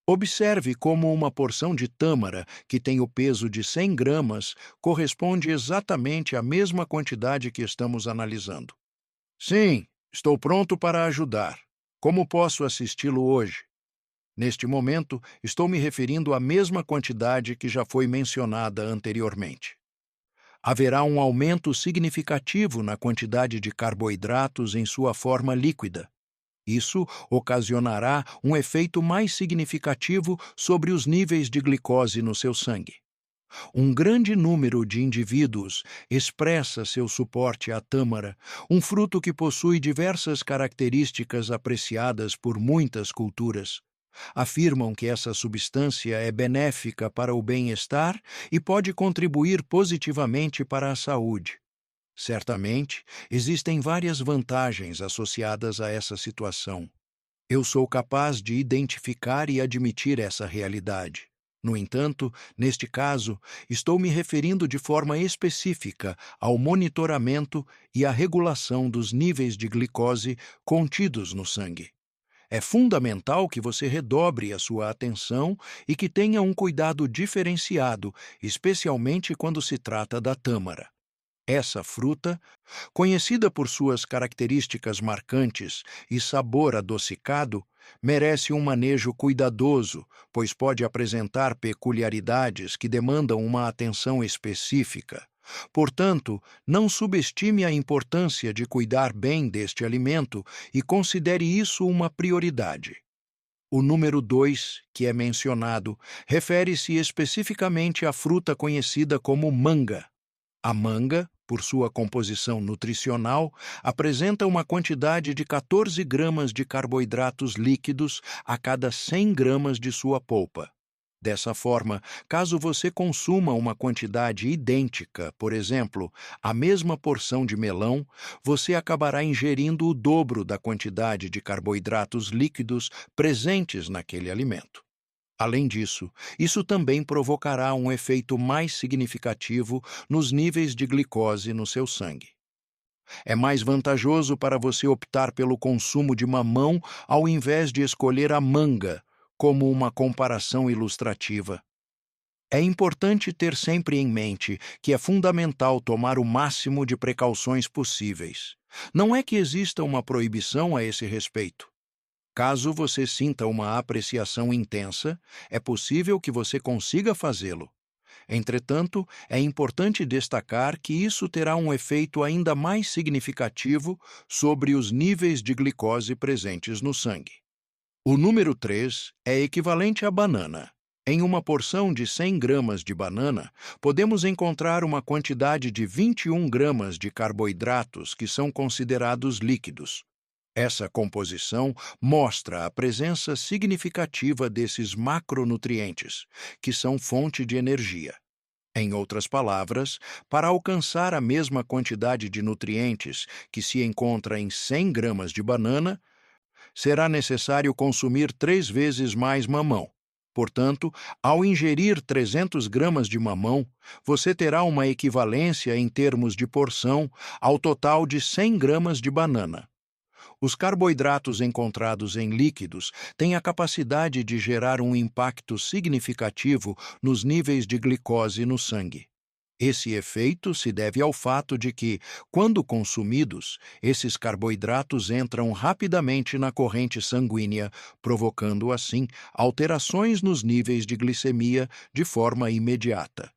Speaker 1: Observe como uma porção de tâmara, que tem o peso de 100 gramas, corresponde exatamente à mesma quantidade que estamos analisando. Sim, estou pronto para ajudar. Como posso assisti-lo hoje? Neste momento, estou me referindo à mesma quantidade que já foi mencionada anteriormente. Haverá um aumento significativo na quantidade de carboidratos em sua forma líquida. Isso ocasionará um efeito mais significativo sobre os níveis de glicose no seu sangue. Um grande número de indivíduos expressa seu suporte à tâmara, um fruto que possui diversas características apreciadas por muitas culturas. Afirmam que essa substância é benéfica para o bem-estar e pode contribuir positivamente para a saúde. Certamente, existem várias vantagens associadas a essa situação. Eu sou capaz de identificar e admitir essa realidade. No entanto, neste caso, estou me referindo de forma específica ao monitoramento e à regulação dos níveis de glicose contidos no sangue. É fundamental que você redobre a sua atenção e que tenha um cuidado diferenciado, especialmente quando se trata da tâmara. Essa fruta, conhecida por suas características marcantes e sabor adocicado, merece um manejo cuidadoso, pois pode apresentar peculiaridades que demandam uma atenção específica. Portanto, não subestime a importância de cuidar bem deste alimento e considere isso uma prioridade. O número 2, que é mencionado, refere-se especificamente à fruta conhecida como manga. A manga, por sua composição nutricional, apresenta uma quantidade de 14 gramas de carboidratos líquidos a cada 100 gramas de sua polpa. Dessa forma, caso você consuma uma quantidade idêntica, por exemplo, a mesma porção de melão, você acabará ingerindo o dobro da quantidade de carboidratos líquidos presentes naquele alimento. Além disso, isso também provocará um efeito mais significativo nos níveis de glicose no seu sangue. É mais vantajoso para você optar pelo consumo de mamão ao invés de escolher a manga, como uma comparação ilustrativa. É importante ter sempre em mente que é fundamental tomar o máximo de precauções possíveis. Não é que exista uma proibição a esse respeito. Caso você sinta uma apreciação intensa, é possível que você consiga fazê-lo. Entretanto, é importante destacar que isso terá um efeito ainda mais significativo sobre os níveis de glicose presentes no sangue. O número 3 é equivalente à banana. Em uma porção de 100 gramas de banana, podemos encontrar uma quantidade de 21 gramas de carboidratos que são considerados líquidos. Essa composição mostra a presença significativa desses macronutrientes, que são fonte de energia. Em outras palavras, para alcançar a mesma quantidade de nutrientes que se encontra em 100 gramas de banana, será necessário consumir 3 vezes mais mamão. Portanto, ao ingerir 300 gramas de mamão, você terá uma equivalência em termos de porção ao total de 100 gramas de banana. Os carboidratos encontrados em líquidos têm a capacidade de gerar um impacto significativo nos níveis de glicose no sangue. Esse efeito se deve ao fato de que, quando consumidos, esses carboidratos entram rapidamente na corrente sanguínea, provocando, assim, alterações nos níveis de glicemia de forma imediata.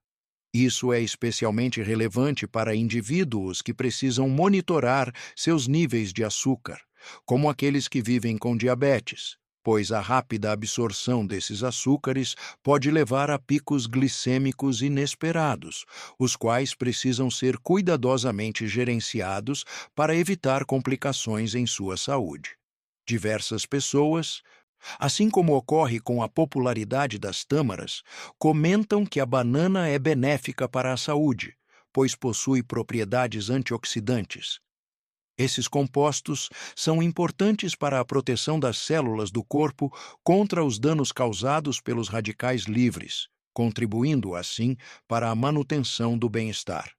Speaker 1: Isso é especialmente relevante para indivíduos que precisam monitorar seus níveis de açúcar, como aqueles que vivem com diabetes, pois a rápida absorção desses açúcares pode levar a picos glicêmicos inesperados, os quais precisam ser cuidadosamente gerenciados para evitar complicações em sua saúde. Diversas pessoas, assim como ocorre com a popularidade das tâmaras, comentam que a banana é benéfica para a saúde, pois possui propriedades antioxidantes. Esses compostos são importantes para a proteção das células do corpo contra os danos causados pelos radicais livres, contribuindo, assim, para a manutenção do bem-estar.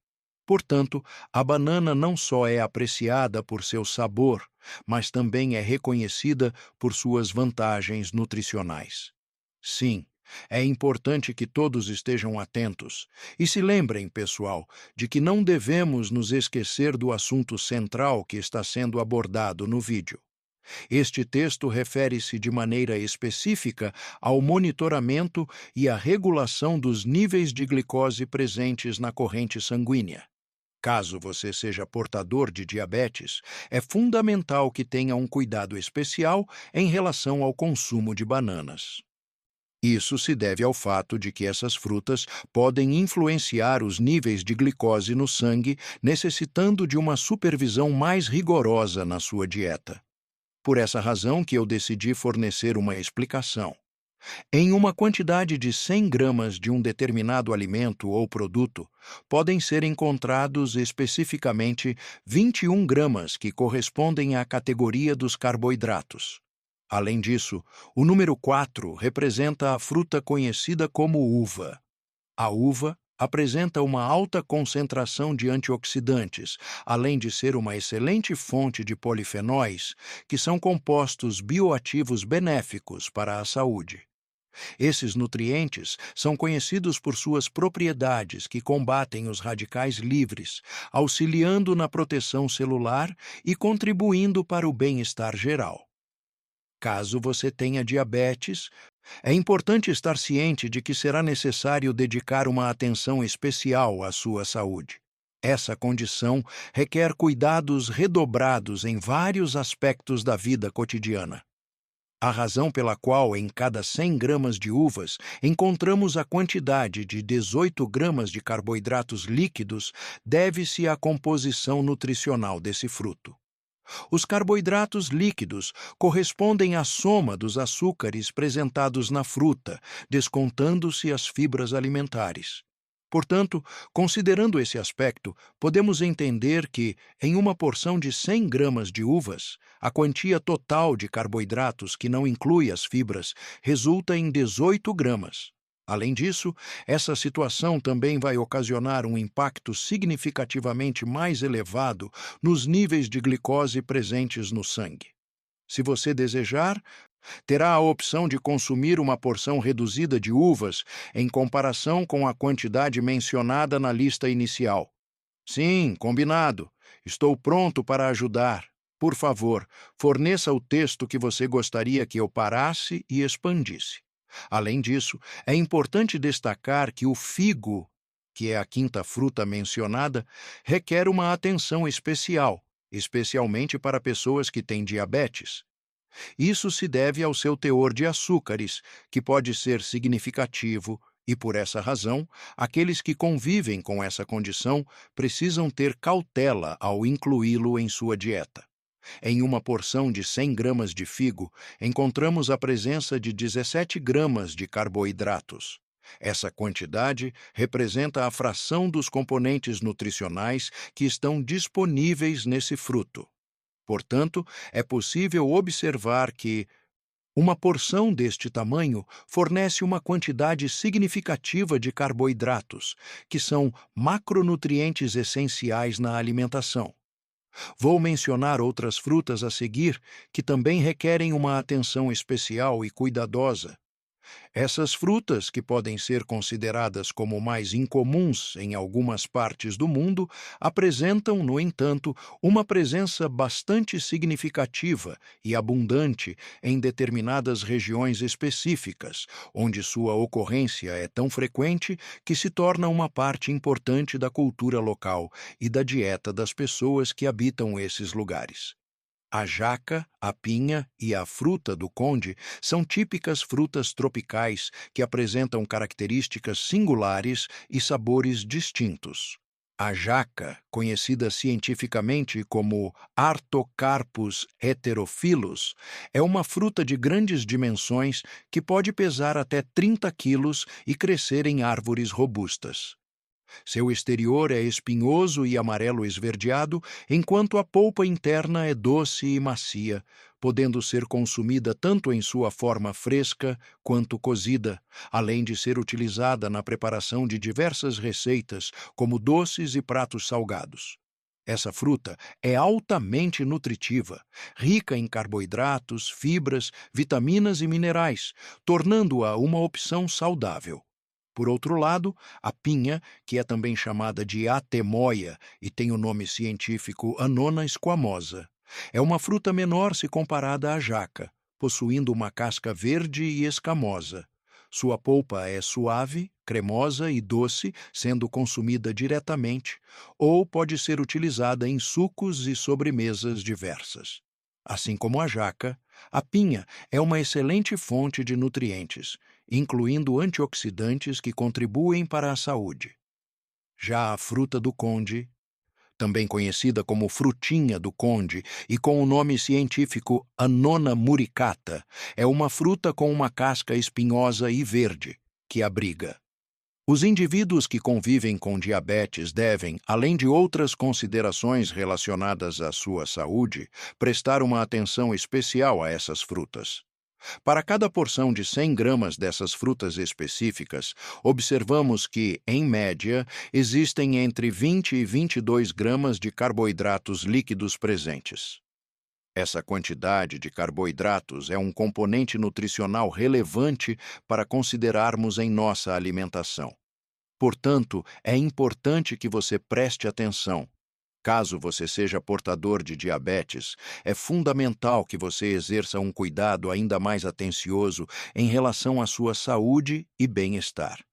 Speaker 1: Portanto, a banana não só é apreciada por seu sabor, mas também é reconhecida por suas vantagens nutricionais. Sim, é importante que todos estejam atentos e se lembrem, pessoal, de que não devemos nos esquecer do assunto central que está sendo abordado no vídeo. Este texto refere-se de maneira específica ao monitoramento e à regulação dos níveis de glicose presentes na corrente sanguínea. Caso você seja portador de diabetes, é fundamental que tenha um cuidado especial em relação ao consumo de bananas. Isso se deve ao fato de que essas frutas podem influenciar os níveis de glicose no sangue, necessitando de uma supervisão mais rigorosa na sua dieta. Por essa razão que eu decidi fornecer uma explicação. Em uma quantidade de 100 gramas de um determinado alimento ou produto, podem ser encontrados especificamente 21 gramas que correspondem à categoria dos carboidratos. Além disso, o número 4 representa a fruta conhecida como uva. A uva apresenta uma alta concentração de antioxidantes, além de ser uma excelente fonte de polifenóis, que são compostos bioativos benéficos para a saúde. Esses nutrientes são conhecidos por suas propriedades que combatem os radicais livres, auxiliando na proteção celular e contribuindo para o bem-estar geral. Caso você tenha diabetes, é importante estar ciente de que será necessário dedicar uma atenção especial à sua saúde. Essa condição requer cuidados redobrados em vários aspectos da vida cotidiana. A razão pela qual em cada 100 gramas de uvas encontramos a quantidade de 18 gramas de carboidratos líquidos deve-se à composição nutricional desse fruto. Os carboidratos líquidos correspondem à soma dos açúcares presentados na fruta, descontando-se as fibras alimentares. Portanto, considerando esse aspecto, podemos entender que, em uma porção de 100 gramas de uvas, a quantia total de carboidratos que não inclui as fibras resulta em 18 gramas. Além disso, essa situação também vai ocasionar um impacto significativamente mais elevado nos níveis de glicose presentes no sangue. Se você desejar, terá a opção de consumir uma porção reduzida de uvas em comparação com a quantidade mencionada na lista inicial. Sim, combinado. Estou pronto para ajudar. Por favor, forneça o texto que você gostaria que eu parasse e expandisse. Além disso, é importante destacar que o figo, que é a quinta fruta mencionada, requer uma atenção especial, especialmente para pessoas que têm diabetes. Isso se deve ao seu teor de açúcares, que pode ser significativo, e por essa razão, aqueles que convivem com essa condição precisam ter cautela ao incluí-lo em sua dieta. Em uma porção de 100 gramas de figo, encontramos a presença de 17 gramas de carboidratos. Essa quantidade representa a fração dos componentes nutricionais que estão disponíveis nesse fruto. Portanto, é possível observar que uma porção deste tamanho fornece uma quantidade significativa de carboidratos, que são macronutrientes essenciais na alimentação. Vou mencionar outras frutas a seguir que também requerem uma atenção especial e cuidadosa. Essas frutas, que podem ser consideradas como mais incomuns em algumas partes do mundo, apresentam, no entanto, uma presença bastante significativa e abundante em determinadas regiões específicas, onde sua ocorrência é tão frequente que se torna uma parte importante da cultura local e da dieta das pessoas que habitam esses lugares. A jaca, a pinha e a fruta do conde são típicas frutas tropicais que apresentam características singulares e sabores distintos. A jaca, conhecida cientificamente como Artocarpus heterophyllus, é uma fruta de grandes dimensões que pode pesar até 30 quilos e crescer em árvores robustas. Seu exterior é espinhoso e amarelo esverdeado, enquanto a polpa interna é doce e macia, podendo ser consumida tanto em sua forma fresca quanto cozida, além de ser utilizada na preparação de diversas receitas, como doces e pratos salgados. Essa fruta é altamente nutritiva, rica em carboidratos, fibras, vitaminas e minerais, tornando-a uma opção saudável. Por outro lado, a pinha, que é também chamada de atemoia e tem o nome científico Annona squamosa, é uma fruta menor se comparada à jaca, possuindo uma casca verde e escamosa. Sua polpa é suave, cremosa e doce, sendo consumida diretamente, ou pode ser utilizada em sucos e sobremesas diversas. Assim como a jaca, a pinha é uma excelente fonte de nutrientes, incluindo antioxidantes que contribuem para a saúde. Já a fruta do conde, também conhecida como frutinha do conde e com o nome científico Annona muricata, é uma fruta com uma casca espinhosa e verde, que abriga. Os indivíduos que convivem com diabetes devem, além de outras considerações relacionadas à sua saúde, prestar uma atenção especial a essas frutas. Para cada porção de 100 gramas dessas frutas específicas, observamos que, em média, existem entre 20 e 22 gramas de carboidratos líquidos presentes. Essa quantidade de carboidratos é um componente nutricional relevante para considerarmos em nossa alimentação. Portanto, é importante que você preste atenção. Caso você seja portador de diabetes, é fundamental que você exerça um cuidado ainda mais atencioso em relação à sua saúde e bem-estar.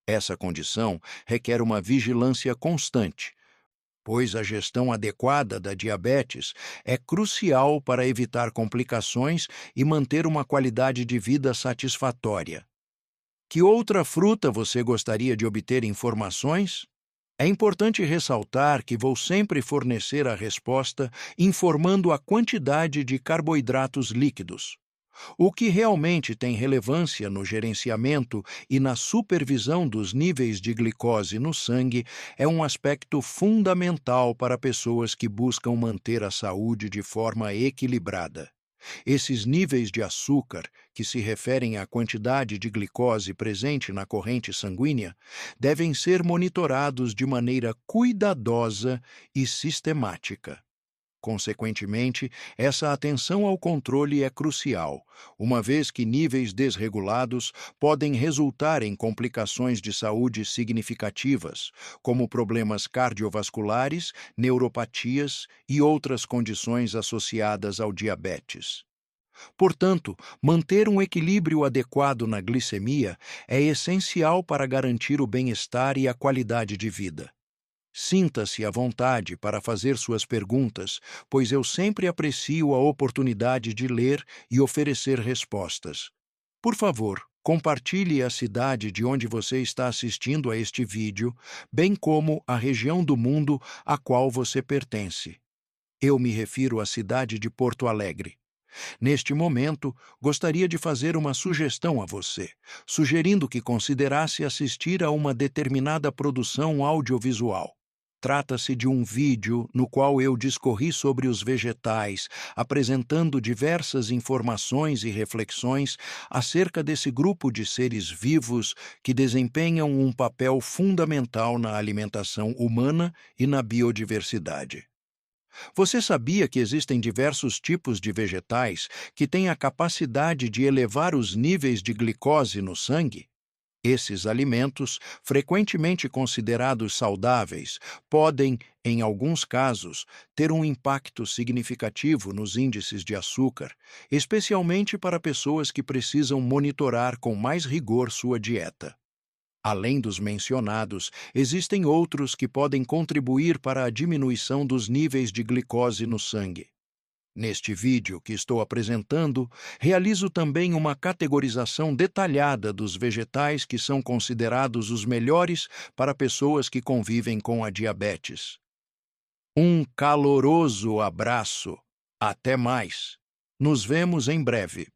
Speaker 1: Essa condição requer uma vigilância constante, pois a gestão adequada da diabetes é crucial para evitar complicações e manter uma qualidade de vida satisfatória. Que outra fruta você gostaria de obter informações? É importante ressaltar que vou sempre fornecer a resposta informando a quantidade de carboidratos líquidos. O que realmente tem relevância no gerenciamento e na supervisão dos níveis de glicose no sangue é um aspecto fundamental para pessoas que buscam manter a saúde de forma equilibrada. Esses níveis de açúcar, que se referem à quantidade de glicose presente na corrente sanguínea, devem ser monitorados de maneira cuidadosa e sistemática. Consequentemente, essa atenção ao controle é crucial, uma vez que níveis desregulados podem resultar em complicações de saúde significativas, como problemas cardiovasculares, neuropatias e outras condições associadas ao diabetes. Portanto, manter um equilíbrio adequado na glicemia é essencial para garantir o bem-estar e a qualidade de vida. Sinta-se à vontade para fazer suas perguntas, pois eu sempre aprecio a oportunidade de ler e oferecer respostas. Por favor, compartilhe a cidade de onde você está assistindo a este vídeo, bem como a região do mundo a qual você pertence. Eu me refiro à cidade de Porto Alegre. Neste momento, gostaria de fazer uma sugestão a você, sugerindo que considerasse assistir a uma determinada produção audiovisual. Trata-se de um vídeo no qual eu discorri sobre os vegetais, apresentando diversas informações e reflexões acerca desse grupo de seres vivos que desempenham um papel fundamental na alimentação humana e na biodiversidade. Você sabia que existem diversos tipos de vegetais que têm a capacidade de elevar os níveis de glicose no sangue? Esses alimentos, frequentemente considerados saudáveis, podem, em alguns casos, ter um impacto significativo nos índices de açúcar, especialmente para pessoas que precisam monitorar com mais rigor sua dieta. Além dos mencionados, existem outros que podem contribuir para a diminuição dos níveis de glicose no sangue. Neste vídeo que estou apresentando, realizo também uma categorização detalhada dos vegetais que são considerados os melhores para pessoas que convivem com a diabetes. Um caloroso abraço. Até mais. Nos vemos em breve.